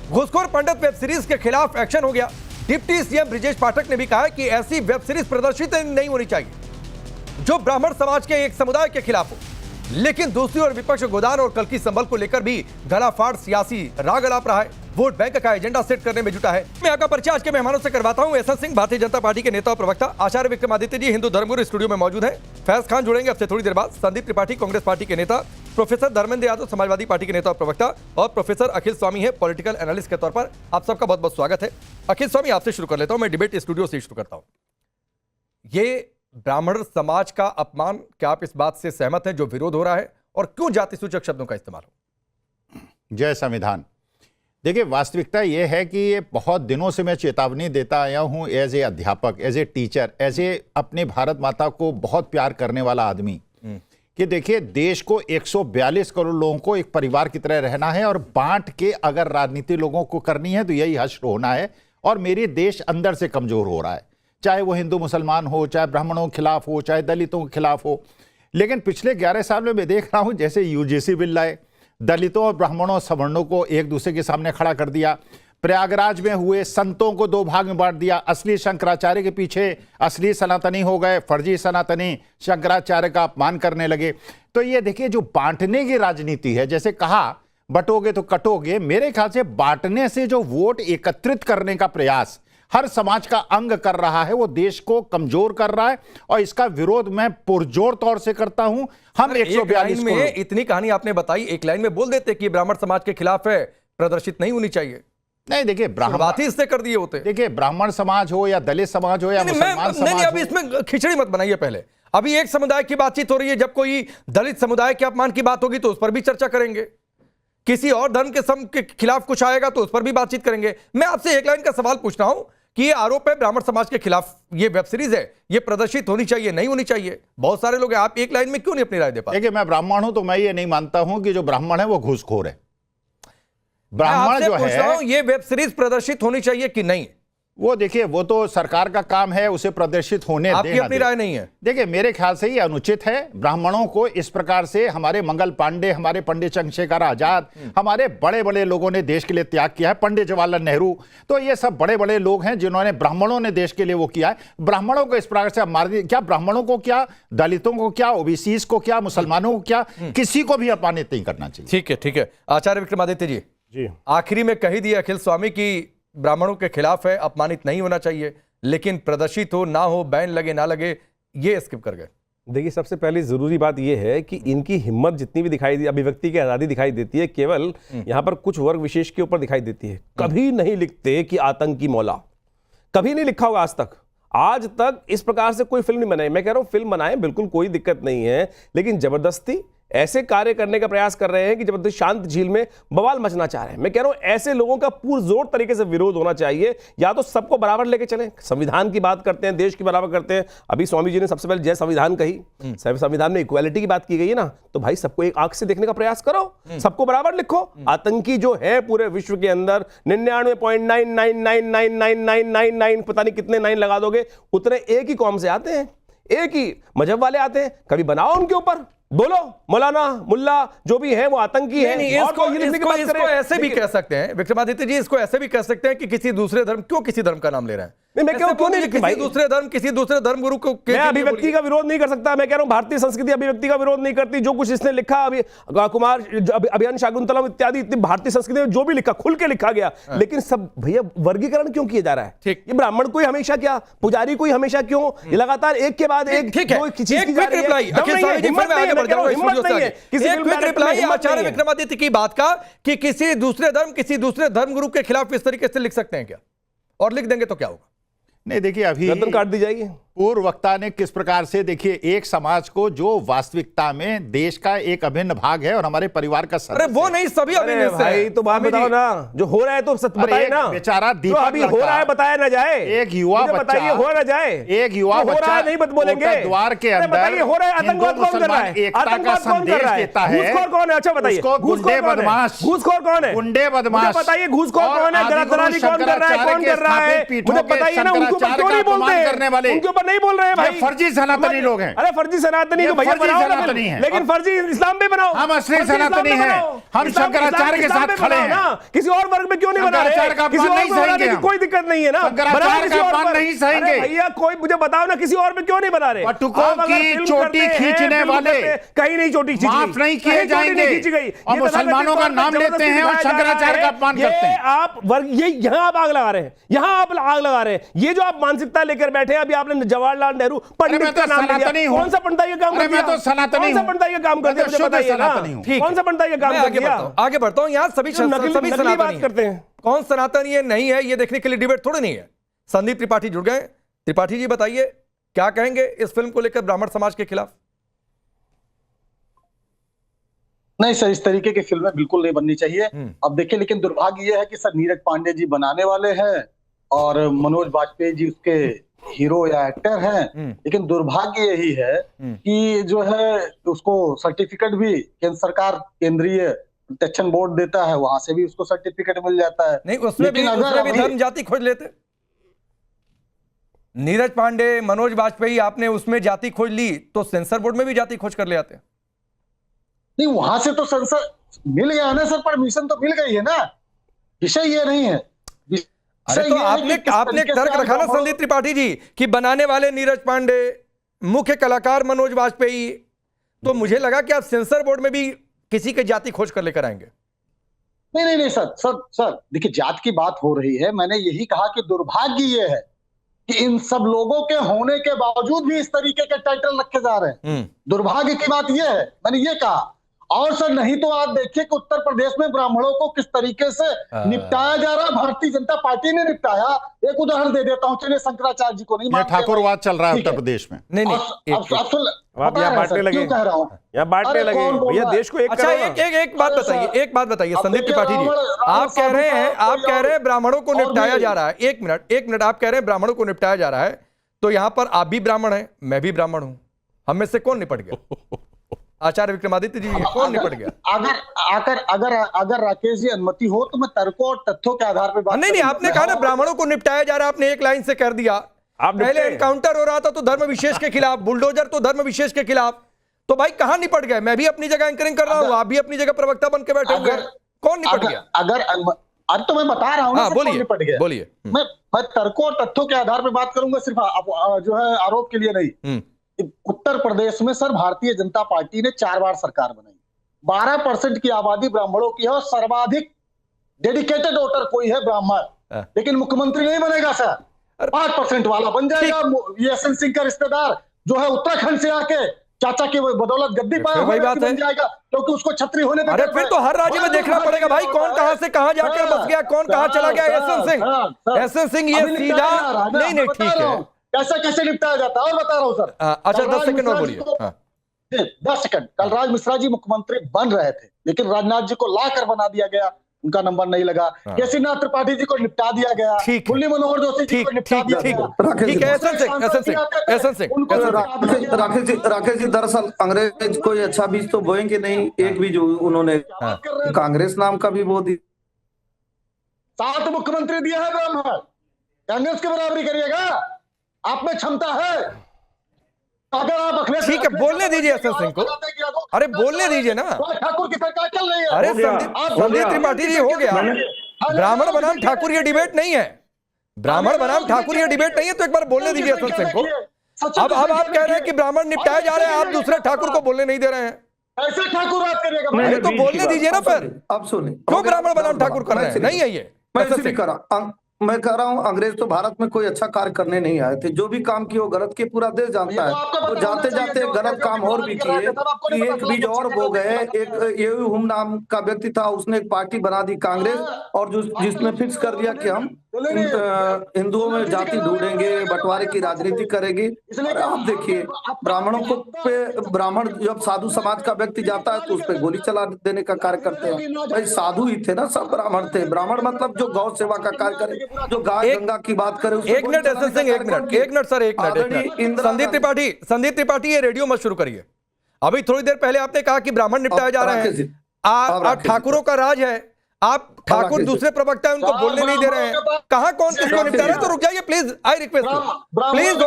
घूसखोर पंडित web series के खिलाफ action हो गया। डिप्टी सीएम ब्रिजेश पाठक ने भी कहा कि ऐसी वेब सीरीज प्रदर्शित नहीं होनी चाहिए जो ब्राह्मण समाज के एक समुदाय के खिलाफ हो। लेकिन दूसरी ओर विपक्ष गोदान और कल्कि संबल को लेकर भी गलाफाड़ सियासी राग अलाप रहा है, वोट बैंक का एजेंडा सेट करने में जुटा है। मैं आपका परिचय आज के मेहमानों से करवाता हूं। एसएस सिंह भारतीय जनता पार्टी के नेता और प्रवक्ता, आचार्य विक्रमादित्य जी हिंदू धर्मगुरु स्टूडियो में मौजूद हैं, फैज खान जुड़ेंगे अब से थोड़ी देर बाद, संदीप त्रिपाठी कांग्रेस पार्टी के नेता, प्रोफेसर धर्मेंद्र यादव समाजवादी पार्टी के नेता और प्रवक्ता, और प्रोफेसर अखिल स्वामी है पॉलिटिकल एनालिस्ट के तौर पर। आप सबका बहुत बहुत स्वागत है। अखिल स्वामी, आपसे शुरू कर लेता हूं, मैं डिबेट स्टूडियो से शुरू करता हूं। ये ब्राह्मण समाज का अपमान, क्या आप इस बात से सहमत हैं जो विरोध हो रहा है, और क्यों जाति सूचक शब्दों का इस्तेमाल हो? जय संविधान। देखिए, वास्तविकता यह है कि ये बहुत दिनों से मैं चेतावनी देता आया हूं एज ए अध्यापक, as a teacher, as a अपने भारत माता को बहुत प्यार करने वाला आदमी, कि देखिए देश को 142 करोड़ लोगों को एक परिवार की तरह रहना है, और बांट के अगर राजनीति लोगों को करनी है तो यही हश्र होना है। और मेरे देश अंदर से कमजोर हो रहा है, चाहे वो हिंदू मुसलमान हो, चाहे ब्राह्मणों के खिलाफ हो, चाहे दलितों के खिलाफ हो। लेकिन पिछले 11 साल में मैं देख रहा हूं जैसे यूजीसी बिल लाए, दलितों और ब्राह्मणों सवर्णों को एक दूसरे के सामने खड़ा कर दिया, प्रयागराज में हुए संतों को 2 भाग में बांट दिया, असली शंकराचार्य के पीछे असली सनातनी हो गए, फर्जी सनातनी शंकराचार्य का अपमान करने लगे। तो ये देखिए जो बांटने की राजनीति है, जैसे कहा बटोगे तो कटोगे, मेरे ख्याल से बांटने से जो वोट एकत्रित करने का प्रयास हर समाज का अंग कर रहा है, वो देश को कमजोर कर रहा है, और इसका विरोध मैं पुरजोर तौर से करता हूं। हम 142 में इतनी कहानी आपने बताई, एक लाइन में बोल देते कि ब्राह्मण समाज के खिलाफ है, प्रदर्शित नहीं होनी चाहिए। नहीं, देखिए ब्राह्मण इससे कर दिए होते। देखिए ब्राह्मण समाज हो या दलित समाज हो या मुसलमान समाज हो, अभी इसमें खिचड़ी मत बनाइए। पहले अभी एक समुदाय की बातचीत हो रही है, जब कोई दलित समुदाय के अपमान की बात होगी तो उस पर भी चर्चा करेंगे, किसी और धर्म के खिलाफ कुछ आएगा तो उस पर भी बातचीत करेंगे। मैं आपसे एक लाइन का सवाल पूछ रहा हूं कि ये आरोप है ब्राह्मण समाज के खिलाफ, ये वेब सीरीज है, ये प्रदर्शित होनी चाहिए नहीं होनी चाहिए? बहुत सारे लोग हैं, आप एक लाइन में क्यों नहीं अपनी राय दे पाते? देखिए मैं ब्राह्मण हूं तो मैं ये नहीं मानता हूं कि जो ब्राह्मण है वो घूसखोर है। ब्राह्मण जो है, ये वेब सीरीज प्रदर्शित होनी चाहिए कि नहीं? वो देखिए वो तो सरकार का काम है उसे प्रदर्शित होने देना। आपकी अपनी राय नहीं है? देखिए मेरे ख्याल से ये अनुचित है। ब्राह्मणों को इस प्रकार से, हमारे मंगल पांडे, हमारे पंडित चंद्रशेखर आजाद, हमारे बड़े बड़े लोगों ने देश के लिए त्याग किया है, पंडित जवाहरलाल नेहरू, तो ये सब बड़े बड़े लोग हैं जिन्होंने, ब्राह्मणों ने देश के लिए वो किया है। ब्राह्मणों को इस प्रकार से मार दिया, क्या ब्राह्मणों को क्या, दलितों को क्या, ओबीसीज को क्या, मुसलमानों को क्या, किसी को भी अपमानित नहीं करना चाहिए। ठीक है, ठीक है। आचार्य विक्रमादित्य जी, आखिरी में कही दिए अखिल स्वामी की ब्राह्मणों के खिलाफ है, अपमानित नहीं होना चाहिए, लेकिन प्रदर्शित हो ना हो, बैन लगे ना लगे, ये स्किप कर गए। देखिए सबसे पहली जरूरी बात यह है कि इनकी हिम्मत जितनी भी दिखाई दी, अभिव्यक्ति की आजादी दिखाई देती है, केवल यहां पर कुछ वर्ग विशेष के ऊपर दिखाई देती है। कभी नहीं लिखते कि आतंकी मौला, कभी नहीं लिखा होगा आज तक इस प्रकार से कोई फिल्म नहीं बनाई। मैं कह रहा हूं फिल्म बनाए, बिल्कुल कोई दिक्कत नहीं है, लेकिन जबरदस्ती ऐसे कार्य करने का प्रयास कर रहे हैं कि जबरदस्ती शांत झील में बवाल मचना चाह रहे हैं। मैं कह रहा हूं ऐसे लोगों का पुरजोर तरीके से विरोध होना चाहिए। या तो सबको बराबर लेके चलें, संविधान की बात करते हैं, देश की बराबर करते हैं। अभी स्वामी जी ने सबसे पहले जय संविधान कही, संविधान में इक्वालिटी की बात की गई है ना, तो भाई सबको एक आंख से देखने का प्रयास करो, सबको बराबर लिखो। आतंकी जो है पूरे विश्व के अंदर 99.99999999 पता नहीं कितने 9 लगा दोगे, उतने एक ही कौम से आते हैं, एक ही मजहब वाले आते हैं। कभी बनाओ उनके ऊपर, बोलो मौलाना मुल्ला जो भी है वो आतंकी है। इसको ऐसे भी कह सकते हैं विक्रमादित्य जी, इसको ऐसे भी कह सकते हैं कि किसी दूसरे धर्म, क्यों किसी धर्म का नाम ले रहे हैं? मैं क्यों नहीं लिखी भाई? किसी दूसरे धर्म गुरु को मैं अभिव्यक्ति का विरोध नहीं कर सकता। मैं कह रहा हूं भारतीय संस्कृति अभिव्यक्ति का विरोध नहीं करती। जो कुछ इसने लिखा, अभी कुमार अभियान शाकुंतलम इत्यादि, इतनी भारतीय संस्कृति में जो भी लिखा खुल के लिखा गया, लेकिन सब भैया वर्गीकरण क्यों किया जा रहा है? ये ब्राह्मण कोई हमेशा क्या, पुजारी कोई हमेशा क्यों, ये लगातार एक के बाद एक आचार्य विक्रमादित्य की बात का कि किसी दूसरे धर्म गुरु के खिलाफ इस तरीके से लिख सकते हैं क्या? और लिख देंगे तो क्या होगा? नहीं देखिए, अभी गर्दन काट दी जाएगी। पूर्व वक्ता ने किस प्रकार से, देखिए एक समाज को जो वास्तविकता में देश का एक अभिन्न भाग है और हमारे परिवार का सदस्य, अरे वो नहीं सभी अभिन्न भाई, तो बात बताओ ना, जो हो रहा है तो बताइए ना। बेचारा दीपक अभी हो रहा है बताया ना जाए, एक युवा बताइए हो ना जाए, एक युवा बच्चा नहीं बोलेंगे, द्वार के अंदर हो रहा है, आतंकवाद कौन कर रहा है, एकता का संदेश देता है, घूसखोर कौन है? अच्छा बताइए, गुंडे बदमाश, घूसखोर कौन है? गुंडे बदमाश बताइए, घूसखोर कौन है? जरा दरारी कौन कर रहा है, कौन कर रहा है, मुझे बताइए ना। उनके ऊपर क्यों नहीं बोलते, उनके ऊपर नहीं बोल रहे हैं भाई, फर्जी सनातनी लोग हैं। अरे फर्जी सनातनी तो भैया फर्जी बनाओ ना, सनातनी है, लेकिन फर्जी इस्लाम भी बनाओ। हम असली फर्जी इस्लाम सनातनी भी हैं, बनाओ। हम इस्लाम- शंकराचार्य के इस्लाम साथ भी खड़े बनाओ हैं ना, किसी और वर्ग में क्यों नहीं बना रहे? शंकराचार्य का किसी अपमान और नहीं में बनाने सहेंगे की हम। कोई दिक्कत नहीं है ना, शंकराचार्य बनाओ किसी का और अपमान पर। नहीं सहेंगे। अरे भैया कोई मुझे बताओ ना, किसी और में क्यों नहीं बना रहे? पटुकों आप अगर की फिल्म चोटी करते हैं, खींचने फिल्म वाले करते हैं, कहीं नहीं चोटी खींची माफ गई, नहीं किए कहीं चोटी जाएंगे नहीं खींची गई। और ये मुसलमानों का नाम लेते हैं और शंकराचार्य का अपमान करते हैं। आप वर्ग ये यहाँ आप आग लगा रहे हैं, यहाँ आप आग लगा रहे हैं। ये जो आप मानसिकता लेकर बैठे हैं, अभी आपने जवाहरलाल नेहरू पंडित मैं तो का नाम ले सनातनी लिया। हूं। कौन सा पंडित ये काम अरे कर दिया? मैं तो सनातनी कौन सा हूं। पंडित ये काम कर मैं दिया? तो मुझे शुद्ध बताइए ना, सनातनी हूं। ठीक कौन सा पंडित ये काम मैं कर आगे दिया? बढ़ता हूं, आगे बढ़ता हूं। यहां सभी जो नकली सभी बात सनातनी करते हैं। हैं। कौन सनातनी है नहीं है ये देखने के लिए डिबेट थोड़ी नहीं है। संदीप त्रिपाठी जुड़ गए। त्रिपाठी जी बताइए क्या कहेंगे इस फिल्म को लेकर ब्राह्मण समाज के खिलाफ? नहीं सर, इस तरीके की फिल्में बिल्कुल नहीं बननी चाहिए। अब देखिए, लेकिन दुर्भाग्य यह है कि सर नीरज पांडे जी बनाने वाले हैं और मनोज बाजपेयी जी उसके हीरो या एक्टर हैं। लेकिन दुर्भाग्य यही है कि जो है उसको सर्टिफिकेट भी केंद्र सरकार, केंद्रीय प्रोटेक्शन बोर्ड देता है, वहां से भी उसको सर्टिफिकेट मिल जाता है। नहीं, उसमें भी धर्म जाति खोज लेते। नीरज पांडे, मनोज बाजपेयी, आपने उसमें जाति खोज ली तो सेंसर बोर्ड में भी जाति खोज कर ले आते। नहीं, वहां से तो सेंसर मिल गया ना सर, परमिशन तो मिल गई है ना। विषय ये नहीं है। अरे तो आपने एक तर्क रखा ना संदीप त्रिपाठी जी कि बनाने वाले नीरज पांडे, मुख्य कलाकार मनोज बाजपेयी, तो मुझे लगा कि आप सेंसर बोर्ड में भी किसी के जाति खोज कर लेकर आएंगे। नहीं सर देखिए, जात की बात हो रही है। मैंने यही कहा कि दुर्भाग्य ये है कि इन सब लोगों के होने के बावजूद भी इस तरीके के टाइटल रखे जा रहे हैं। दुर्भाग्य की बात यह है, मैंने ये कहा। और सर नहीं तो आप देखिए कि उत्तर प्रदेश में ब्राह्मणों को किस तरीके से निपटाया जा रहा है। भारतीय जनता पार्टी ने निपटाया। एक उदाहरण दे देता हूं, चलिए शंकराचार्य जी को नहीं मानते, ठाकुरवाद चल रहा है उत्तर प्रदेश में। नहीं बांटने लगे, क्यों कह रहा हूं? या बांटने लगे भैया देश को। अच्छा, एक बात बताइए संदीप त्रिपाठी जी, आप कह रहे हैं ब्राह्मणों को निपटाया जा रहा है। एक मिनट, आप कह रहे हैं ब्राह्मणों को निपटाया जा रहा है, तो यहां पर आप भी ब्राह्मण हैं, मैं भी ब्राह्मण हूं, हम में से कौन निपट गया? आचार्य विक्रमादित्य जी, कौन निपट गया? अगर राकेश जी अनुमति हो तो मैं तर्कों और तथ्यों के आधार पर बात नहीं, आपने कहा ना ब्राह्मणों को निपटाया जा रहा है, आपने एक लाइन से कर दिया। पहले एनकाउंटर हो रहा था तो धर्म विशेष के खिलाफ, बुलडोजर तो धर्म विशेष के खिलाफ, तो भाई कहां निपट गए? मैं भी अपनी जगह एंकरिंग कर रहा हूं, आप भी अपनी जगह प्रवक्ता बन के बैठे हुए हैं, कौन निपट गया? अब तो मैं बता रहा हूं ना, बोलिए निपट गया। बोलिए। मैं तर्कों और तथ्यों के आधार पर बात करूंगा, सिर्फ जो है आरोप के लिए नहीं। उत्तर प्रदेश में सर भारतीय जनता पार्टी ने 4 बार सरकार बनाई। 12% की आबादी ब्राह्मणों की है और सर्वाधिक डेडिकेटेड वोटर कोई है ब्राह्मण, लेकिन मुख्यमंत्री नहीं बनेगा सर। 5% वाला बन जाएगा। यशवंत सिंह का रिश्तेदार जो है उत्तराखंड से आके चाचा की बदौलत गद्दी पाया वही बात है, बन जाएगा, क्योंकि उसको छत्री होने पे। अरे फिर तो हर राज्य में देखना पड़ेगा भाई, कौन कहां से कहां जाकर बस गया, कौन कहां चला गया। यशवंत सिंह ये सीधा नहीं, ठीक है, कैसे निपटाया जाता है और बता रहा हूं सर। अच्छा 10 सेकंड और बोलिए। 10 सेकंड। कलराज मिश्रा जी मुख्यमंत्री बन रहे थे, लेकिन राजनाथ जी को लाकर बना दिया गया, उनका नंबर नहीं लगा। केसीनाथ त्रिपाठी जी को निपटा दिया गया, मुरली मनोहर जोशी जी को निपटा दिया गया। ठीक है, राकेश जी दरअसल अंग्रेज कोई अच्छा बीज तो बोएंगे नहीं, एक बीज उन्होंने कांग्रेस नाम का भी बो दिया। 7 मुख्यमंत्री दिए हैं ब्राह्मण, कांग्रेस की बराबरी करिएगा? आप में क्षमता है? अगर आप ठीक है, बोलने दीजिए यशवंत सिंह को। अरे बोलने दीजिए ना, ठाकुर की सरकार चल रही है। अरे संदीप त्रिपाठी जी, हो गया। ब्राह्मण बनाम ठाकुर ये डिबेट नहीं है, ब्राह्मण बनाम ठाकुर ये डिबेट नहीं है, तो एक बार बोलने दीजिए यशवंत सिंह को। अब आप कह रहे हैं कि ब्राह्मण निपटाए जा रहे हैं, आप दूसरे ठाकुर को बोलने नहीं दे रहे हैं। ऐसे ठाकुर बात करिएगा? तो बोलने दीजिए ना फिर। अब सुने, क्यों ब्राह्मण बनाम ठाकुर कर रहे हैं? नहीं है ये। मैं कह रहा हूँ अंग्रेज तो भारत में कोई अच्छा कार्य करने नहीं आए थे। जो भी काम किए वो गलत किए, पूरा देश जानता है। तो जाते जाते गलत काम और भी किए कि एक बीज और बो गए। एक येहू हुम नाम का व्यक्ति था, उसने एक पार्टी बना दी कांग्रेस, और जिसने फिक्स कर दिया कि हम हिंदुओं में जाति ढूंढेंगे, बंटवारे की राजनीति करेगी। और आप देखिए ब्राह्मणों को पे, ब्राह्मण जब साधु समाज का व्यक्ति जाता है तो उस पर गोली चला देने का कार्य करते हैं। भाई साधु ही थे ना, सब ब्राह्मण थे। ब्राह्मण मतलब जो गौ सेवा का कार्य करे, जो गाय गंगा की बात करे। एक मिनट एसएन सिंह, एक मिनट सर, एक मिनट। संदीप त्रिपाठी ये रेडियो मत शुरू करिए। अभी थोड़ी देर पहले आपने कहा कि ब्राह्मण निपटाए जा रहे हैं, ठाकुरों का राज है। आप ठाकुर दूसरे प्रवक्ता हैं, उनको बोलने नहीं दे रहे हैं। कहाँ कौन किसको निपटा रहा है? तो रुक जाइए please, I request please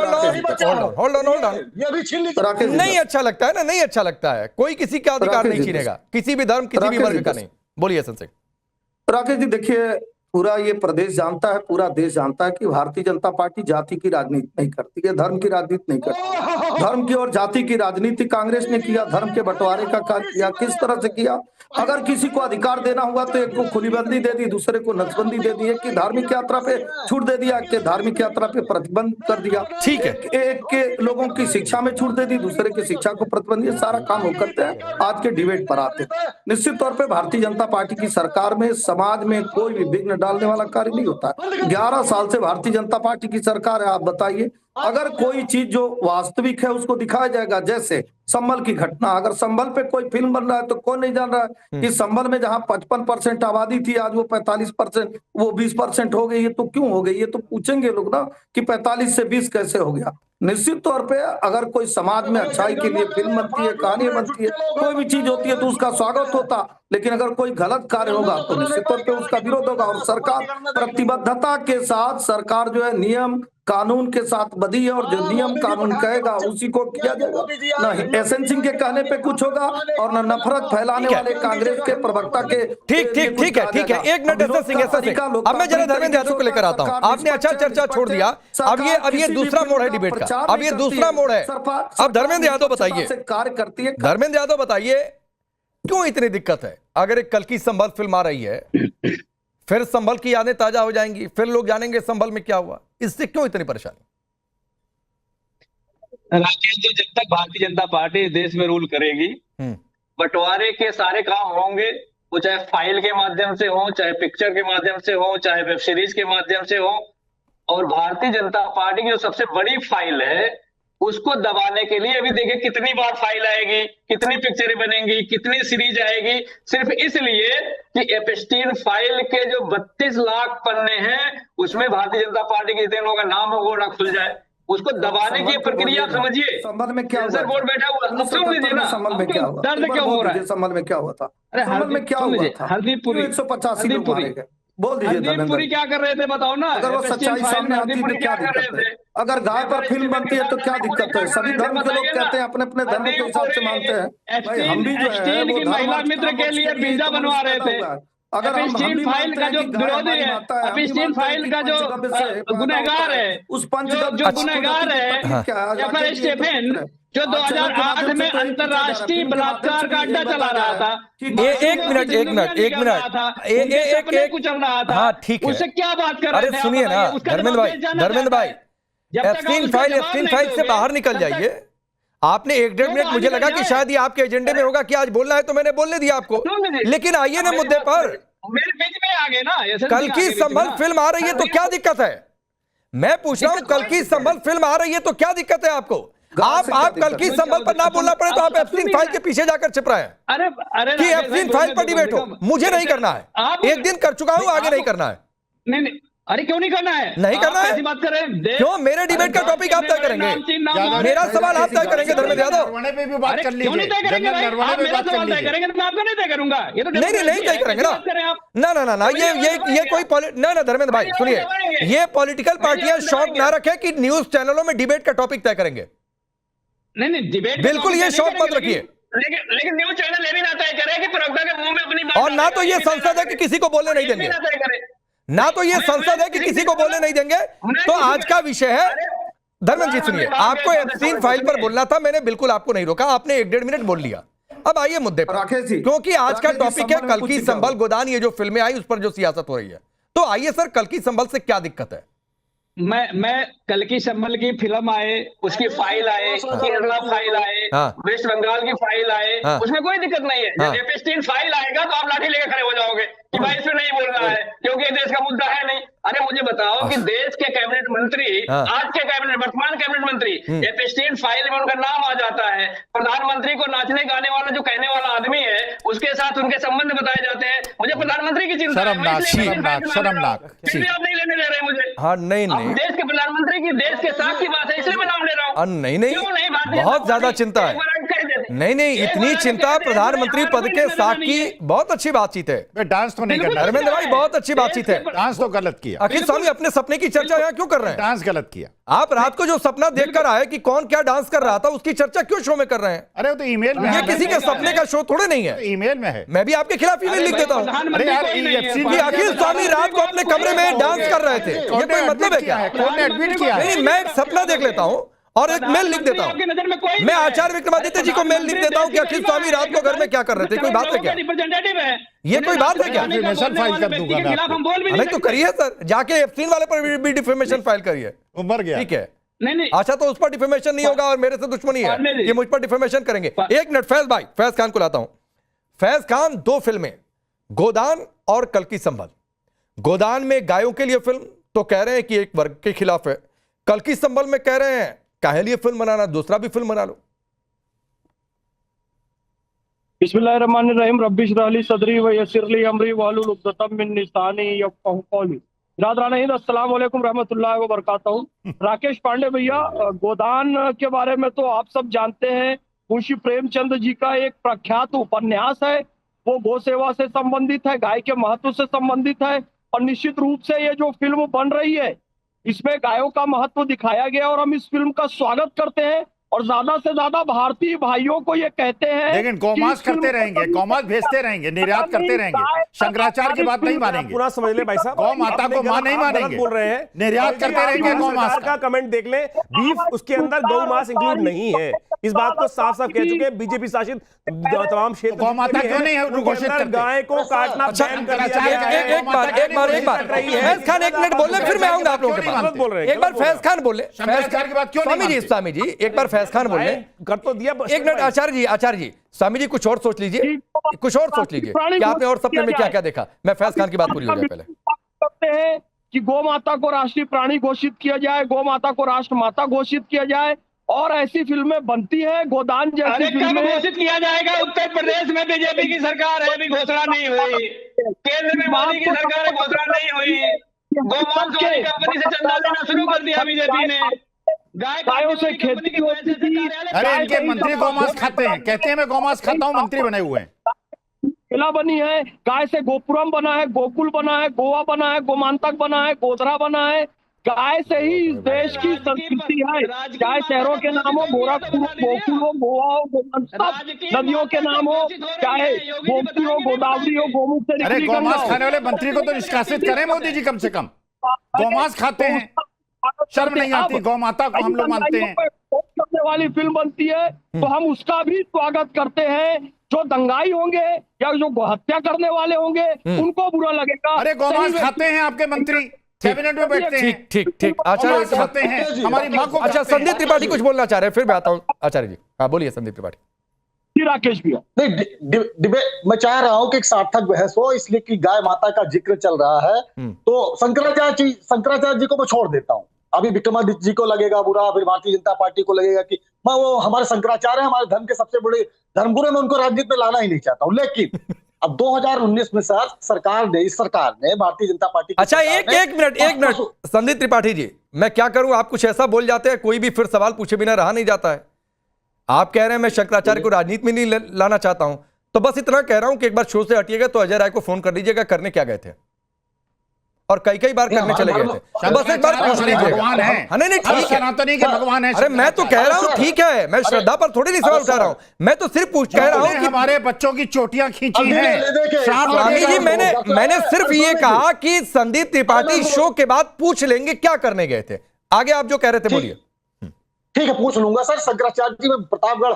hold on. ये भी छीन लीजिए। नहीं अच्छा लगता है ना, नहीं अच्छा लगता है। कोई किसी का अधिकार नहीं छीनेगा, किसी भी धर्म किसी भी वर्ग का नहीं। बोलिए संजय। राकेश जी देखिए, पूरा ये प्रदेश जानता है, पूरा देश जानता है कि भारतीय जनता पार्टी जाति की राजनीति नहीं करती है, धर्म की राजनीति नहीं करती। धर्म की और जाति की राजनीति कांग्रेस ने किया, धर्म के बंटवारे का कार्य किया। किस तरह से किया? अगर किसी को अधिकार देना हुआ तो एक को खुलीबंदी दे दी, दूसरे को नसबंदी दे दी, एक की धार्मिक यात्रा पे छूट दे दिया, एक के धार्मिक यात्रा पे प्रतिबंध कर दिया। ठीक है। एक के लोगों की शिक्षा में छूट दे दी, दूसरे की शिक्षा को प्रतिबंध। ये सारा काम वो करते हैं। आज के डिबेट पर आते हैं, निश्चित तौर पर भारतीय जनता पार्टी की सरकार में समाज में कोई भी विघ्न डालने वाला कार्य नहीं होता। 11 साल से भारतीय जनता पार्टी की सरकार है। आप बताइए, अगर कोई चीज जो वास्तविक है उसको दिखाया जाएगा, जैसे संभल की घटना, अगर संभल पे कोई फिल्म बन रहा है तो कौन नहीं जान रहा है कि संभल में जहां 55% आबादी थी, आज वो 45%, वो 20% हो गई है। तो क्यों हो गई? ये तो पूछेंगे लोग ना कि 45 से 20 कैसे हो गया। निश्चित तौर पे अगर कोई समाज में अच्छाई के लिए फिल्म बनती है, कहानी बनती है, कोई भी चीज होती है तो उसका स्वागत होता, लेकिन अगर कोई गलत कार्य होगा तो निश्चित तौर पे उसका विरोध होगा। और सरकार प्रतिबद्धता के साथ, सरकार जो है नियम कानून के साथ बधी है, और जो नियम कानून कहेगा उसी को किया जाएगा। न एसएन सिंह के कहने पे कुछ होगा और न नफरत फैलाने वाले कांग्रेस के प्रवक्ता के। ठीक है। एक मिनट एसएन सिंह। अब मैं जरा धर्मेंद्र यादव को लेकर आता हूं। आपने अच्छा चर्चा छोड़ दिया। अब ये दूसरा मोड़ है डिबेट का। अब ये दूसरा मोड़ है। अब धर्मेंद्र यादव बताइए, कार्य करती है। धर्मेंद्र यादव बताइए, क्यों इतनी दिक्कत है? अगर एक कल की संभल फिल्म आ रही है, फिर संभल की यादें ताजा हो जाएंगी, फिर लोग जानेंगे संभल में क्या हुआ। इससे क्यों इतनी परेशानी? राकेश जी, जब तक भारतीय जनता पार्टी देश में रूल करेगी, बंटवारे के सारे काम होंगे, वो चाहे फाइल के माध्यम से हो, चाहे पिक्चर के माध्यम से हो, चाहे वेब सीरीज के माध्यम से हो। और भारतीय जनता पार्टी की जो सबसे बड़ी फाइल है उसको दबाने के लिए अभी देखिए कितनी बार फाइल आएगी, कितनी पिक्चरें बनेंगी, कितनी सीरीज आएगी, सिर्फ इसलिए कि एप्स्टीन फाइल के जो 32 लाख पन्ने हैं उसमें भारतीय जनता पार्टी के जितने लोगों का नाम हो वो ना खुल जाए। उसको दबाने की प्रक्रिया समझिए। संभल में क्या हुआ? बोर्ड बैठा हुआ, सुन लीजिए ना, संभल में क्या हुआ? दर्द क्यों हो रहा है? संभल में क्या हुआ था? अरे संभल में क्या हुआ था? हरदीपुरी 185 लोग मारे गए। बोल दीजिए हरदीपुरी क्या कर रहे थे बताओ ना। अगर वो सच्चाई सामने आती तो क्या दिक्कत है? अगर गाय पर फिल्म बनती है तो क्या दिक्कत है? सभी धर्म के लोग कहते हैं अपने अपने धर्म के हिसाब से मानते हैं। भाई हम भी जो है वो महिला मित्र के लिए वीजा बनवा रहे थे। अगर हम फाइल का जो विरोधी है, एप्स्टीन फाइल का जो गुनहगार है, उस पंच जो गुनहगार है जेफर स्टेफन, जो 2008 में अंतरराष्ट्रीय बलात्कार का अड्डा चला रहा था। एक मिनट कुचल रहा था। हाँ ठीक है, उससे क्या बात कर रहे थे? अरे सुनिए ना धर्मेंद्र भाई, एप्स्टीन फाइल से बाहर निकल जाइए। आपने 1-1.5 मिनट, मुझे लगा कि शायद ये आपके एजेंडे में होगा कि आज बोलना है तो मैंने बोलने दिया आपको, लेकिन आइए ना मुद्दे पर। मेरे बीच में आ गए ना। कल की संभल फिल्म आ रही है तो क्या दिक्कत है? मैं पूछ रहा हूं, कल की संभल फिल्म आ रही है तो क्या दिक्कत है आपको? आप कल की संभल पर ना बोलना पड़े तो आप एप्स्टीन फाइल के पीछे जाकर छिप रहे हैं कि एप्स्टीन फाइल पर डिबेट हो। मुझे नहीं करना है, एक दिन कर चुका हूं, आगे नहीं करना है। नहीं, अरे क्यों नहीं करना है? नहीं करना है। बात करें क्यों? मेरे डिबेट का टॉपिक आप तय करेंगे, मेरा सवाल आप तय करेंगे। धर्मेंद्र यादव पे भी बात कर लीजिए, नहीं तय करेंगे तो मैं आपको नहीं तय करूंगा। ये तो नहीं तय करेंगे ना। ये कोई ना धर्मेंद्र भाई सुनिए, ये पॉलिटिकल पार्टियां शौक ना रखें कि न्यूज चैनलों में डिबेट का टॉपिक तय करेंगे। नहीं डिबेट बिल्कुल ये शौक मत रखिए। लेकिन न्यूज चैनल ये भी ना तय करे कि प्रवक्ता के मुंह में अपनी बात, और ना तो ये संसद है कि किसी को बोलने नहीं देंगे, ना तो ये संसद है कि किसी को बोलने नहीं देंगे। तो आज का विषय है, धर्मेंद्र जी सुनिए, आपको एप्स्टीन फाइल पर बोलना था, मैंने बिल्कुल आपको नहीं रोका, आपने 1-1.5 मिनट बोल लिया। अब आइए मुद्दे पर, क्योंकि आज का टॉपिक है कल की संभल गोदान, ये जो फिल्में आई उस पर जो सियासत हो रही है। तो आइए सर, कल की संभल से क्या दिक्कत है? मैं कल की संभल की फिल्म आए, उसकी फाइल आए, केरला फाइल आए, वेस्ट बंगाल की फाइल आए, उसमें कोई दिक्कत नहीं है। जब एप्स्टीन फाइल आएगा तो आप लाठी लेकर खड़े हो जाओगे कि भाई इसमें नहीं बोलना है क्योंकि देश का मुद्दा है नहीं। अरे मुझे बताओ कि देश के कैबिनेट मंत्री, आज के कैबिनेट, वर्तमान कैबिनेट मंत्री, एप्स्टीन फाइल में उनका नाम आ जाता है। प्रधानमंत्री को नाचने गाने वाला जो कहने वाला आदमी है उसके साथ उनके संबंध बताए जाते हैं। मुझे प्रधानमंत्री की चिंता है, शर्मनाक आप नहीं लेने दे रहे मुझे। हाँ नहीं, देश के प्रधानमंत्री की देश के साथ की बात है, इसलिए मैं नाम ले रहा हूँ। नहीं, बहुत ज्यादा चिंता है। नहीं नहीं, इतनी चिंता प्रधानमंत्री पद के साथ की बहुत अच्छी बातचीत है। डांस तो नहीं करना, धर्मेंद्र भाई बहुत अच्छी बातचीत है। डांस तो गलत किया। अखिल स्वामी अपने सपने की चर्चा यहाँ क्यों कर रहे हैं? डांस गलत किया। आप रात को जो सपना देखकर आए कि कौन क्या डांस कर रहा था, उसकी चर्चा क्यों शो में कर रहे हैं? अरे वो तो ईमेल में ये है। किसी के सपने का शो थोड़े नहीं है, ईमेल में है। मैं भी आपके खिलाफ ईमेल लिख देता हूँ। अरे यार, कि अखिल स्वामी रात को अपने कमरे में डांस कर रहे थे, ये कोई मतलब है क्या? कौन ने एडमिट किया है? नहीं, मैं एक सपना देख लेता हूँ और एक मेल लिख देता हूँ। मैं आचार्य विक्रमादित्य जी को मेल लिख देता हूँ कि अखिल स्वामी रात को घर में क्या कर रहे थे। कोई बात है क्या? ये कोई बात है क्या? डिफेमेशन फाइल कर दूंगा मैं आपको। नहीं तो करिए सर, जाके एफसीन वाले पर भी डिफेमेशन फाइल करिए। वो मर गया। ठीक है, नहीं अच्छा तो उस पर डिफेमेशन नहीं होगा और मेरे से दुश्मनी है कि मुझ पर डिफेमेशन करेंगे। एक मिनट, फैज भाई, फैज खान को लाता हूं। फैज खान, 2 फिल्में, गोदान और कल्कि संबल। गोदान में गायों के लिए फिल्म तो कह रहे हैं कि एक वर्ग के खिलाफ है, कल्कि संबल में कह रहे हैं काहे लिए फिल्म बनाना, दूसरा भी फिल्म बना लो। बिस्मिल्लाहिर्रहमानिर्रहीम रब्बिश रहली सदरी व यस्सिरली अमरी वहलुल उक़दतम मिन लिसानी यफ़क़हू क़ौली। बिरादरान अस्सलाम वालेकुम रहमतुल्लाहि व बरकातहू। राकेश पांडे भैया, गोदान के बारे में तो आप सब जानते हैं, मुंशी प्रेमचंद जी का एक प्रख्यात उपन्यास है। वो गौ सेवा से संबंधित है, गाय के महत्व से संबंधित है और निश्चित रूप से ये जो फिल्म बन रही है इसमें गायों का महत्व दिखाया गया और हम इस फिल्म का स्वागत करते हैं और ज्यादा से ज्यादा भारतीय भाइयों को ये कहते हैं, लेकिन गौमांस करते रहेंगे, गौमांस भेजते रहेंगे, निर्यात करते रहेंगे, शंकराचार्य की बात नहीं मानेंगे। पूरा समझ ले भाई साहब, गौ माता को मां नहीं मानेंगे, बोल रहे हैं, निर्यात करते रहेंगे गौमांस का कमेंट देख ले, बीफ उसके अंदर गौ मांस इंक्लूड नहीं है, इस बात को साफ साफ कह चुके हैं बीजेपी शासित तमाम क्षेत्र। गौ माता क्यों नहीं घोषित करते? गाय को काटना बैन कर दिया गया है। एक बार फैज खान 1 मिनट बोल ले, फिर मैं आऊंगा आप लोगों के पास। बोल रहे हैं, एक बार फैज खान बोले, शंकराचार्य की बात क्यों नहीं मानते? स्वामी जी एक बार फैज खान बोले, कर तो दिया। 1 मिनट आचार्य जी, स्वामी जी कुछ और सोच लीजिए, कुछ और सोच लीजिए कि आपने और सपने में क्या क्या देखा। मैं फैज खान की बात पूरी हो जाए पहले। करते हैं कि गौ माता को राष्ट्रीय प्राणी घोषित किया जाए, गौ माता को राष्ट्र माता घोषित किया जाए और ऐसी फिल्में बनती है। गोदान जैसी फिल्में घोषित किया जाएगा। उत्तर प्रदेश में बीजेपी की सरकार है, अभी घोषणा नहीं हुई। केंद्र में मोदी की सरकार है, घोषणा नहीं हुई। गौमांस वाली कंपनी से चंदा लेना शुरू कर दिया बीजेपी ने। गायों से खेती होती थी। अरे इनके मंत्री गौमांस खाते हैं, कहते हैं मैं गौमांस खाता हूं, मंत्री बने हुए हैं। किला बनी है, गाय से गोपुरम बना है, गोकुल बना है, गोवा बना है, गोमांतक बना है, गोधरा बना है। गाय से ही इस देश की संस्कृति है। चाहे शहरों के नाम हो, गोरखपुर, गोकुल हो, गोवा हो, गोमांतक, नदियों के नाम हो, चाहे गोमती हो, गोदावरी हो, गोमुख से अरे निकली गंगा गौमांस हो। खाने वाले मंत्री को तो निष्कासित करें मोदी जी, कम से कम गौमांस खाते हैं, शर्म नहीं आती? गौ माता को हम लोग मानते हैं। करने वाली फिल्म बनती है तो हम उसका भी स्वागत करते हैं। जो दंगाई होंगे या जो हत्या करने वाले होंगे उनको बुरा लगेगा। अरे गौमांस खाते हैं आपके मंत्री, कैबिनेट में बैठते हैं। ठीक आचार्य खाते हैं, हमारी माँ को। अच्छा, संदीप त्रिपाठी कुछ बोलना चाह रहे हैं, फिर मैं आता हूँ आचार्य जी। हाँ बोलिए संदीप त्रिपाठी। जी राकेश भैया, नहीं डिबेट मैं चाह रहा हूं कि एक सार्थक बहस हो, इसलिए कि गाय माता का जिक्र चल रहा है तो शंकराचार्य जी को मैं छोड़ देता हूं। अभी विक्रमादित्य जी को लगेगा बुरा, फिर भारतीय जनता पार्टी को लगेगा कि मैं वो हमारे शंकराचार्य, हमारे धर्म के सबसे बड़े धर्मगुरु, मैं उनको राजनीति में लाना ही नहीं चाहता हूं। लेकिन अब 2019 में सर इस सरकार ने भारतीय जनता पार्टी। अच्छा एक मिनट संदीप त्रिपाठी जी, मैं क्या करूं, आप कुछ ऐसा बोल जाते हैं, कोई भी फिर सवाल पूछे बिना रहा नहीं जाता है। आप कह रहे हैं मैं शंकराचार्य को राजनीति में नहीं लाना चाहता हूं, तो बस इतना कह रहा हूं कि एक बार शो से हटिएगा तो अजय राय को फोन कर लीजिएगा, करने क्या गए थे और कई बार करने चले गए थे। तो बस एक बार पूछ लीजिएगा। भगवान है। नहीं ठीक है, सनातनी के भगवान है। अरे मैं तो कह रहा हूं ठीक है, मैं श्रद्धा पर थोड़ी नहीं सवाल उठा रहा हूं, मैं तो सिर्फ कह रहा हूं कि हमारे बच्चों की चोटियां खींची हैं। स्वामी जी मैंने सिर्फ ये कहा कि संदीप त्रिपाठी शो के बाद पूछ लेंगे क्या करने गए थे। आगे आप जो कह रहे थे बोलिए। ठीक है, पूछ लूंगा सर। शंकराचार्य जी में प्रतापगढ़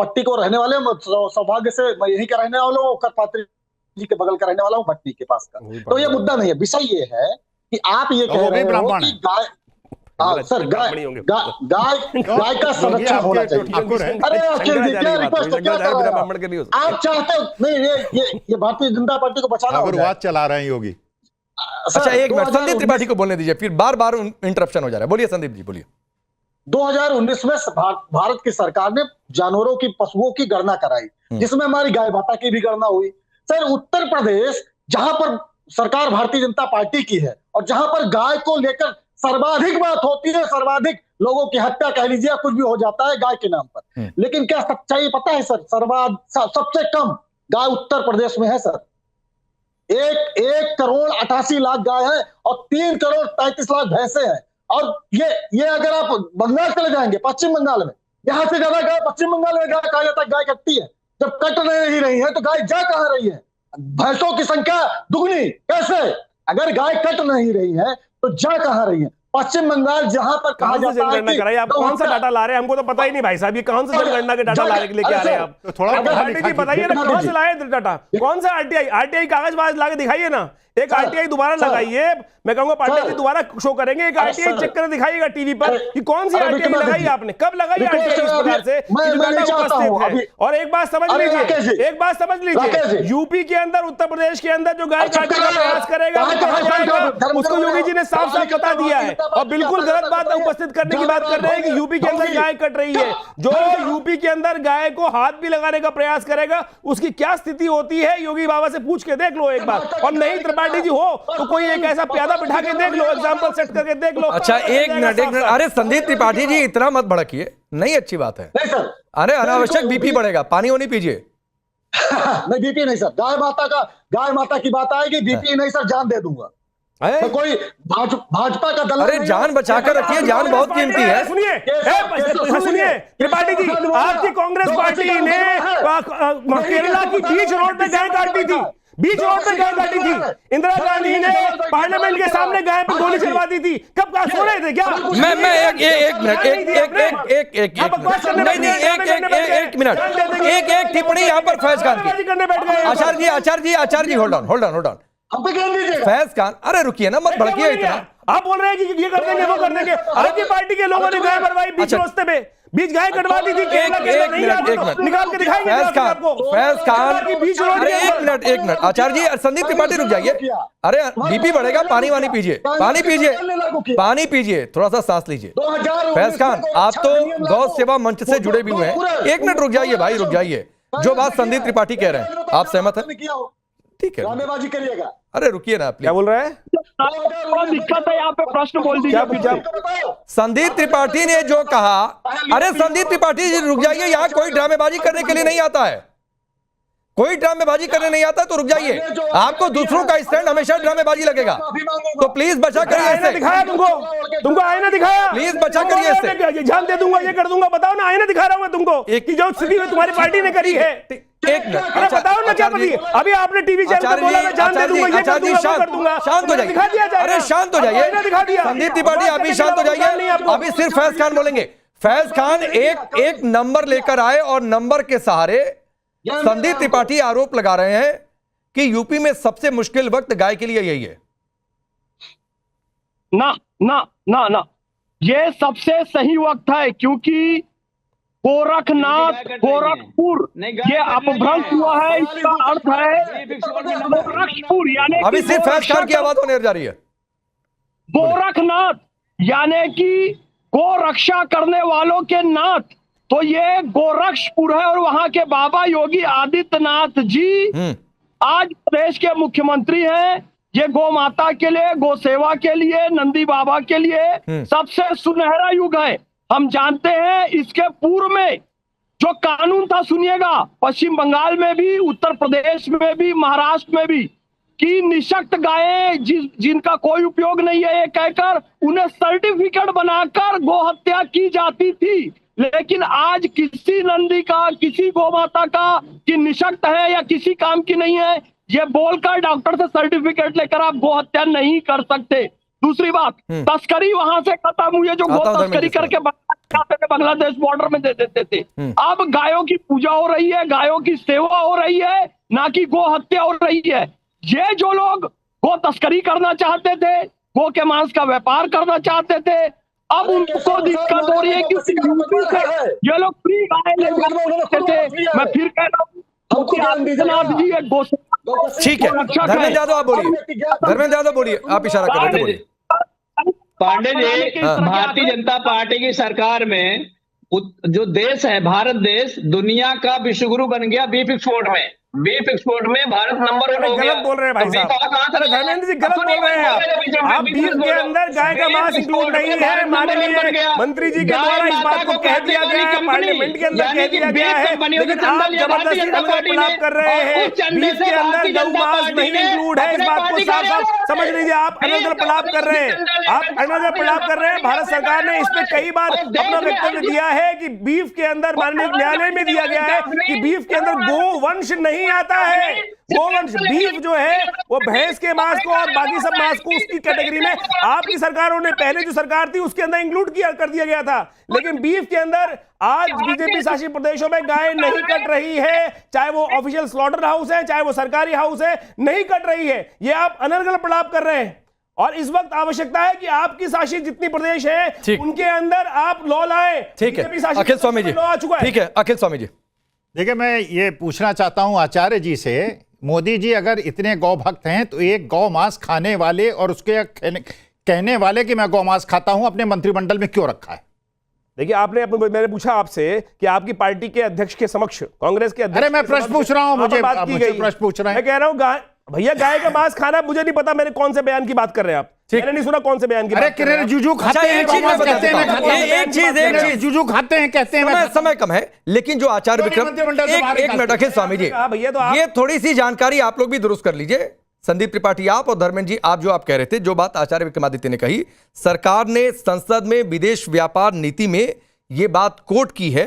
पट्टी को रहने वाले, सौभाग्य से मैं यही का रहने वाला हूँ, करपात्री जी के बगल का रहने वाला हूँ, भट्टी के पास का। तो ये मुद्दा नहीं है, विषय ये है कि आप ये कह रहे हो कि गाय, सर गाय का संरक्षण होना चाहिए। अरे अखिल जी क्या रिक्वेस्ट है, क्या कर रहे हैं आप? चाहते हो नहीं ये भारतीय जनता पार्टी को बचाना हो जाए। चला रहे हैं योगी। अच्छा एक मिनट संदीप त्रिपाठी को बोलने दीजिए, फिर बार इंटरप्शन हो जा रहा है। बोलिए संदीप जी बोलिए। 2019 में भारत की सरकार ने जानवरों की, पशुओं की गणना कराई, जिसमें हमारी गाय माता की भी गणना हुई। सर उत्तर प्रदेश जहां पर सरकार भारतीय जनता पार्टी की है और जहां पर गाय को लेकर सर्वाधिक बात होती है, सर्वाधिक लोगों की हत्या कह लीजिए, कुछ भी हो जाता है गाय के नाम पर। लेकिन क्या सच्चाई पता है सर? सबसे कम गाय उत्तर प्रदेश में है सर। 1 करोड़ 88 लाख गाय है और 3 करोड़ 33 लाख भैंसे हैं। और ये अगर आप बंगाल चले जाएंगे, पश्चिम बंगाल में, यहाँ से ज्यादा गाय पश्चिम बंगाल में गाय कहा जाता है, गाय कटती है। जब कट नहीं रही है तो गाय जा कहां रही है? भैंसों की संख्या दुगनी कैसे? अगर गाय कट नहीं रही है तो जा कहां रही है? पश्चिम बंगाल जहां पर कहा जाता है कि कराइए, आप कौन सा डाटा ला रहे हैं? हमको तो पता ही नहीं भाई साहब, ये कौन सा जनगणना के डाटा लेके आ रहे हैं आप? तो थोड़ा बताइए ना, कहां से लाए डाटा? कौन सा आरटीआई कागज ला के दिखाइए ना। एक आरटीआई दोबारा लगाइए, मैं कहूंगा पांडे जी दोबारा शो करेंगे, एक आरटीआई चेक कर दिखाइएगा टीवी पर कि कौन सी आरटीआई लगाई आपने, कब लगाई आरटीआई इस प्रकार से कि जो डाटा उपस्थित है। और एक बात समझ लीजिए, यूपी के अंदर, उत्तर प्रदेश के अंदर जो गाय काटने का प्रयास करेगा वो कहां जाएगा, उसको योगी जी ने साफ साफ बता दिया है। और बिल्कुल गलत बात उपस्थित करने की बात कर रहे हैं कि यूपी के अंदर गाय कट रही है। जो यूपी के अंदर गाय को हाथ भी लगाने का प्रयास करेगा उसकी क्या स्थिति होती है, योगी बाबा से पूछ के देख लो एक बार। और नहीं त्रिपाठी जी हो तो कोई एक ऐसा प्यादा बिठा के देख लो, एग्जांपल सेट करके देख लो। अच्छा एक मिनट। अरे संदीप त्रिपाठी जी इतना मत भड़किए, नहीं अच्छी बात है। नहीं सर, अरे अनावश्यक बीपी बढ़ेगा, पानी वानी पीजिए। नहीं बीपी नहीं सर, गाय माता की बात आएगी, बीपी नहीं सर, जान दे दूंगा। तो कोई भाजपा का दल। अरे जान बचा कर रखिए, जान बहुत कीमती है। सुनिए त्रिपाठी जी, आपकी कांग्रेस पार्टी ने केरला की बीच रोड पे गाय काटी थी, बीच रोड पे गाय काटी थी। इंदिरा गांधी ने पार्लियामेंट के सामने गाय पे गोली चलवा दी थी। कब सो रहे थे क्या? मैं एक मिनट एक टिप्पणी यहाँ पर फैज खान की। आचार्य जी होल्ड ऑन। फैज खान, अरे रुकिए ना, मत भड़किए इतना। आप बोल रहे हैं कि ये कर देंगे वो कर देंगे। आपकी पार्टी के लोगों ने गाय मरवाई बीच रास्ते पे, बीच गाय कटवा दी थी। एक मिनट निकाल के दिखाएंगे फैज खान, एक मिनट आचार्य जी, संदीप त्रिपाठी रुक जाइए। अरे बीपी बढ़ेगा, पानी वानी पीजिए, पानी पीजिए, थोड़ा सा सांस लीजिए। फैज खान, आप तो गौ सेवा मंच से जुड़े भी हुए हैं, एक मिनट रुक जाइए भाई, रुक जाइए। जो बात संदीप त्रिपाठी कह रहे हैं आप सहमत हैं? ठीक है, ड्रामेबाजी करिएगा। अरे रुकिए ना, क्या बोल रहा है? दिक्कत है यहाँ पे, प्रश्न बोल दीजिए। संदीप त्रिपाठी ने जो कहा, अरे संदीप त्रिपाठी जी रुक जाइए, यहाँ कोई ड्रामेबाजी करने के लिए नहीं आता है, कोई ड्रामेबाजी करने नहीं आता तो रुक जाइए। आपको दूसरों का स्टैंड हमेशा ड्रामेबाजी लगेगा, तो प्लीज बचा करिए इससे। दिखाया तुमको आईना दिखाया, प्लीज बचा करिए इससे। जान दे दूंगा, ये कर दूंगा, बताओ ना, आईना दिखा रहा हूं तुमको कि जो स्थिति में तुम्हारी पार्टी ने करी है। एक मिनट, अरे बताओ ना क्या पड़ी? अभी आपने टीवी चैनल पे बोला मैं जान दे दूंगा, ये कर दूंगा, वो कर दूंगा। शांत हो जाइए, दिखा दिया जाएगा। अरे शांत हो जाइए दिखा दिया। संदीप त्रिपाठी, अभी शांत हो जाइए। अभी सिर्फ फैज खान बोलेंगे। फैज खान एक नंबर लेकर आए और नंबर के सहारे संदीप त्रिपाठी आरोप लगा रहे हैं कि यूपी में सबसे मुश्किल वक्त गाय के लिए यही है। ना, ये सबसे सही वक्त है, क्योंकि गोरखनाथ, गोरखपुर, ये अपभ्रंश हुआ है। इसका अर्थ है गोरखपुर, यानी अभी सिर्फ फैज खान की आवाज होने जा रही है। गोरखनाथ यानी कि गो रक्षा करने वालों के नाथ, तो ये गोरखपुर है। और वहां के बाबा योगी आदित्यनाथ जी आज प्रदेश के मुख्यमंत्री हैं। ये गौ माता के लिए, गौ सेवा के लिए, नंदी बाबा के लिए सबसे सुनहरा युग है। हम जानते हैं इसके पूर्व में जो कानून था, सुनिएगा, पश्चिम बंगाल में भी, उत्तर प्रदेश में भी, महाराष्ट्र में भी, कि निशक्त गायें जिनका कोई उपयोग नहीं है, ये कहकर उन्हें सर्टिफिकेट बनाकर गौ हत्या की जाती थी। लेकिन आज किसी नंदी का, किसी गौ माता का कि निशक्त है या किसी काम की नहीं है, ये बोलकर डॉक्टर से सर्टिफिकेट लेकर आप गौ हत्या नहीं कर सकते। दूसरी बात, तस्करी वहां से खत्म हुई है। जो गौ तस्करी करके बांग्लादेश बॉर्डर में दे देते थे। अब गायों की पूजा हो रही है, गायों की सेवा हो रही है, ना कि गौ हत्या हो रही है। ये जो लोग गौ तस्करी करना चाहते थे, गौ के मांस का व्यापार करना चाहते थे, अब उनको दिक्कत हो रही है कि यूपी से ये लोग फ्री गाय ले जाते थे। मैं फिर कह रहा हूँ, जी एक गौ, ठीक है, धर्मेंद्र यादव आप बोलिए, धर्मेंद्र यादव बोलिए, आप इशारा कर रहे थे, बोलिए। पांडे जी, भारतीय जनता पार्टी की सरकार में जो देश है, भारत देश दुनिया का विश्वगुरु बन गया बीफ एक्सपोर्ट में। बीफ एक्सपोर्ट में भारत नंबर 1 हो गया। गलत बोल रहे हैं भाई साहब। अरे धर्मेंद्र जी गलत बोल रहे हैं आप बीफ के अंदर गाय का मांस इंक्लूड नहीं है। माननीय मंत्री जी के द्वारा इस बात को कह दिया गया है, पार्लियामेंट के अंदर कह दिया गया है, लेकिन आप जबरदस्ती अनगढ़ कर रहे हैं। बीफ के अंदर गौ मांस नहीं इंक्लूड है, इस बात को साफ साफ समझ लीजिए। आप अनगढ़ पलाप कर रहे हैं, आप अनगढ़ पलाप कर रहे हैं। भारत सरकार ने इस पे कई बार अपना वक्तव्य दिया है कि बीफ के अंदर, माननीय न्यायालय में दिया गया है कि बीफ के अंदर गोवंश नहीं आता है। गोवंश बीफ जो है वो भैंस के मांस को और बाकी सब मांस को उसकी कैटेगरी में आपकी सरकारों ने, पहले जो सरकार थी उसके अंदर इंक्लूड किया कर दिया गया था। लेकिन बीफ के अंदर आज बीजेपी शासित प्रदेशों में गाय नहीं कट रही है, चाहे वो ऑफिशियल स्लॉटर हाउस है, चाहे वो सरकारी हाउस है, नहीं कट रही है। ये आप अनर्गल प्रलाप कर रहे हैं और इस वक्त आवश्यकता है कि आपकी शासित जितनी प्रदेश है उनके अंदर आप लॉ लाएं। ठीक है अखिल स्वामी जी, ठीक है अखिल स्वामी जी। देखिए मैं ये पूछना चाहता हूं आचार्य जी से, मोदी जी अगर इतने गौ भक्त हैं तो एक गौ मांस खाने वाले और उसके कहने वाले कि मैं गौ मांस खाता हूं अपने मंत्रिमंडल में क्यों रखा है? देखिए मैंने पूछा आपसे कि आपकी पार्टी के अध्यक्ष के समक्ष, कांग्रेस के अध्यक्ष, अरे मैं प्रश्न पूछ रहा हूं, मुझे प्रश्न पूछ रहे हैं। मैं कह रहा हूं भैया गाय का मांस खाना, मुझे नहीं पता मैंने कौन से बयान की बात कर रहे हैं आप। मैंने नहीं सुना कौन से बयान की बात कर रहे हैं। जुजू खाते हैं, एक चीज जुजू खाते हैं। समय कम है, लेकिन जो आचार्य विक्रम, एक मिनट अखिल स्वामी जी, भैया तो ये थोड़ी सी जानकारी आप लोग भी दुरुस्त कर लीजिए। संदीप त्रिपाठी आप और धर्मेंद्र जी, आप जो आप कह रहे थे, जो बात आचार्य विक्रमादित्य ने कही, सरकार ने संसद में विदेश व्यापार नीति में ये बात कोट की है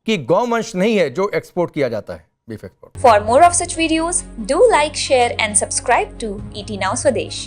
कि गौवंश नहीं है जो एक्सपोर्ट किया जाता है, beef export. For more of such videos, do like, share and subscribe to ET Now Swadesh.